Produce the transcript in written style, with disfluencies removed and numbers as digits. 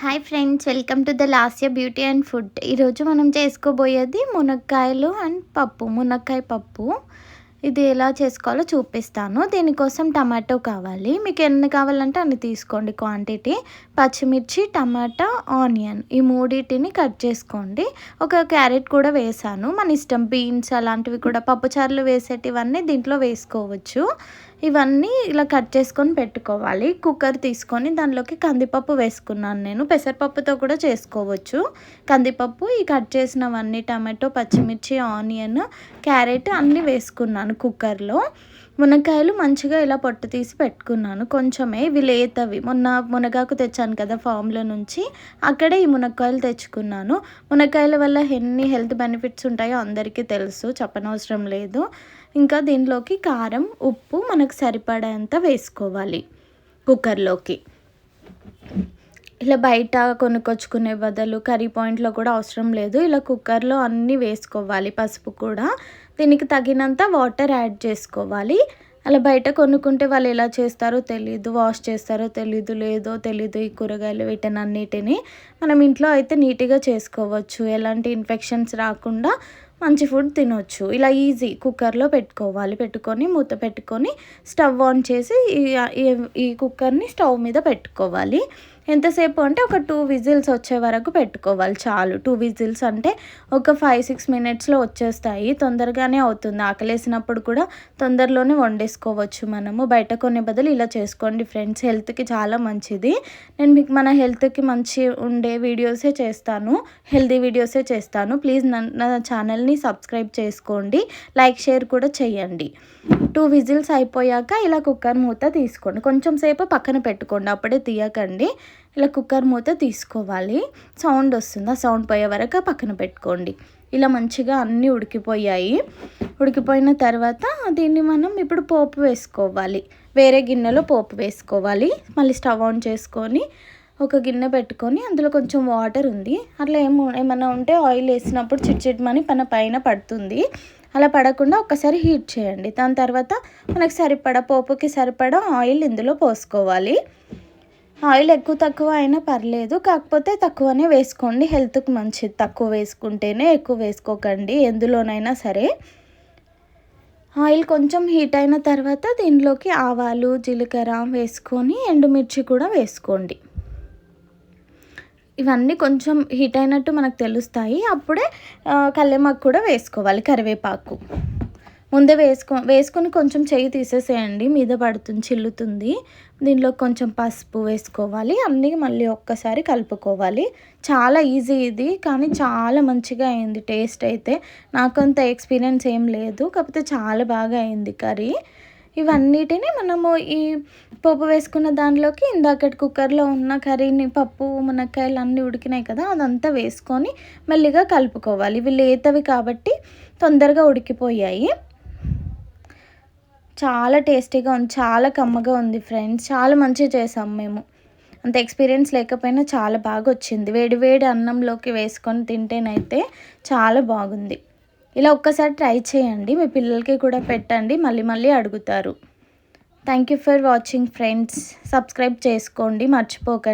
Hi friends, welcome to the Lasya beauty and food. ఈరోజు మనం చేసుకోబోయేది మునక్కాయలు అండ్ పప్పు, మునక్కాయ పప్పు. ఇది ఎలా చేసుకోవాలో చూపిస్తాను. దీనికోసం టమాటో కావాలి. మీకు ఎన్ని కావాలంటే అన్ని తీసుకోండి క్వాంటిటీ. పచ్చిమిర్చి, టమాటా, ఆనియన్ ఈ మూడింటిని కట్ చేసుకోండి. ఒక క్యారెట్ కూడా వేసాను, మన ఇష్టం. బీన్స్ అలాంటివి కూడా పప్పుచారులు వేసేటివన్నీ దీంట్లో వేసుకోవచ్చు. ఇవన్నీ ఇలా కట్ చేసుకొని పెట్టుకోవాలి. కుక్కర్ తీసుకొని దానిలోకి కందిపప్పు వేసుకున్నాను నేను. పెసరపప్పుతో కూడా చేసుకోవచ్చు. కందిపప్పు, ఈ కట్ చేసినవన్నీ టమాటో, పచ్చిమిర్చి, ఆనియన్, క్యారెట్ అన్నీ వేసుకున్నాను కుక్కర్లో. మునక్కాయలు మంచిగా ఇలా పొట్టు తీసి పెట్టుకున్నాను. కొంచెమే ఇవి లేతవి. మొన్న మునగాకు తెచ్చాను కదా ఫామ్లో నుంచి, అక్కడే ఈ మునక్కాయలు తెచ్చుకున్నాను. మునక్కాయల వల్ల ఎన్ని హెల్త్ బెనిఫిట్స్ ఉంటాయో అందరికీ తెలుసు, చెప్పనవసరం లేదు. ఇంకా దీంట్లోకి కారం, ఉప్పు మనకు సరిపడేంత వేసుకోవాలి కుక్కర్లోకి. ఇలా బయట కొనుక్కొచ్చుకునే బదులు కర్రీ పాయింట్లో కూడా అవసరం లేదు, ఇలా కుక్కర్లో అన్నీ వేసుకోవాలి. పసుపు కూడా దీనికి తగినంత వాటర్ యాడ్ చేసుకోవాలి. అలా బయట కొనుక్కుంటే వాళ్ళు ఎలా చేస్తారో తెలీదు, వాష్ చేస్తారో తెలీదు ఈ కూరగాయలు వీటన్నిటిని. మనం ఇంట్లో అయితే నీట్గా చేసుకోవచ్చు, ఎలాంటి ఇన్ఫెక్షన్స్ రాకుండా మంచి ఫుడ్ తినొచ్చు. ఇలా ఈజీ కుక్కర్లో పెట్టుకోవాలి. పెట్టుకొని మూత పెట్టుకొని స్టవ్ ఆన్ చేసి ఈ కుక్కర్ని స్టవ్ మీద పెట్టుకోవాలి. ఎంతసేపు అంటే ఒక 2 విజిల్స్ వచ్చే వరకు పెట్టుకోవాలి చాలు. 2 విజిల్స్ అంటే ఒక 5-6 మినిట్స్లో వచ్చేస్తాయి. తొందరగానే అవుతుంది. ఆకలేసినప్పుడు కూడా తొందరలోనే వండేసుకోవచ్చు మనము. బయట కొనే బదులు ఇలా చేసుకోండి ఫ్రెండ్స్, హెల్త్కి చాలా మంచిది. నేను మీకు మన హెల్త్కి మంచి ఉండే వీడియోసే చేస్తాను, హెల్తీ వీడియోసే చేస్తాను. ప్లీజ్ నా ఛానల్ని సబ్స్క్రైబ్ చేసుకోండి, లైక్ షేర్ కూడా చేయండి. 2 విజిల్స్ అయిపోయాక ఇలా కుక్కర్ మూత తీసుకోండి. కొంచెం సేపు పక్కన పెట్టుకోండి, అప్పుడే తీయకండి. ఇలా కుక్కర్ మూత తీసుకోవాలి. సౌండ్ వస్తుంది, ఆ సౌండ్ పోయే వరకు పక్కన పెట్టుకోండి. ఇలా మంచిగా అన్నీ ఉడికిపోయాయి. ఉడికిపోయిన తర్వాత దీన్ని మనం ఇప్పుడు పోపు వేసుకోవాలి. వేరే గిన్నెలో పోపు వేసుకోవాలి. మళ్ళీ స్టవ్ ఆన్ చేసుకొని ఒక గిన్నె పెట్టుకొని అందులో కొంచెం వాటర్ ఉంది, అట్లా ఏమన్నా ఉంటే ఆయిల్ వేసినప్పుడు చిట్చిట్మని పైన పడుతుంది. అలా పడకుండా ఒక్కసారి హీట్ చేయండి. దాని తర్వాత మనకు పోపుకి సరిపడా ఆయిల్ ఇందులో పోసుకోవాలి. ఆయిల్ ఎక్కువ తక్కువ అయినా పర్లేదు, కాకపోతే తక్కువనే వేసుకోండి, హెల్త్కి మంచిది. తక్కువ వేసుకుంటేనే, ఎక్కువ వేసుకోకండి ఎందులోనైనా సరే. ఆయిల్ కొంచెం హీట్ అయిన తర్వాత దీనిలోకి ఆవాలు, జీలకర్ర వేసుకొని ఎండుమిర్చి కూడా వేసుకోండి. ఇవన్నీ కొంచెం హీట్ అయినట్టు మనకు తెలుస్తాయి. అప్పుడే కల్లేమాకు కూడా వేసుకోవాలి, కరివేపాకు ముందే వేసుకొని కొంచెం చెయ్యి తీసేసేయండి, మీద పడుతుంది, చిల్లుతుంది. దీనిలో కొంచెం పసుపు వేసుకోవాలి. అన్నీ మళ్ళీ ఒక్కసారి కలుపుకోవాలి. చాలా ఈజీ ఇది, కానీ చాలా మంచిగా అయింది టేస్ట్ అయితే. నాకంత ఎక్స్పీరియన్స్ ఏం లేదు, కాకపోతే చాలా బాగా అయింది కర్రీ. ఇవన్నిటిని మనము ఈ పోపు వేసుకున్న దానిలోకి ఇందాకటి కుక్కర్లో ఉన్న కర్రీని, పప్పు, మునక్కాయలు అన్నీ ఉడికినాయి కదా, అదంతా వేసుకొని మెల్లిగా కలుపుకోవాలి. ఇవి లేతవి కాబట్టి తొందరగా ఉడికిపోయాయి. చాలా టేస్టీగా ఉంది, చాలా కమ్మగా ఉంది ఫ్రెండ్స్. చాలా మంచిగా చేసాం మేము. అంత ఎక్స్పీరియన్స్ లేకపోయినా చాలా బాగా వచ్చింది. వేడి వేడి అన్నంలోకి వేసుకొని తింటేనైతే చాలా బాగుంది. ఇలా ఒక్కసారి ట్రై చేయండి, మీ పిల్లలకి కూడా పెట్టండి, మళ్ళీ అడుగుతారు. Thank you for watching friends. Subscribe చేసుకోండి మర్చిపోకండి.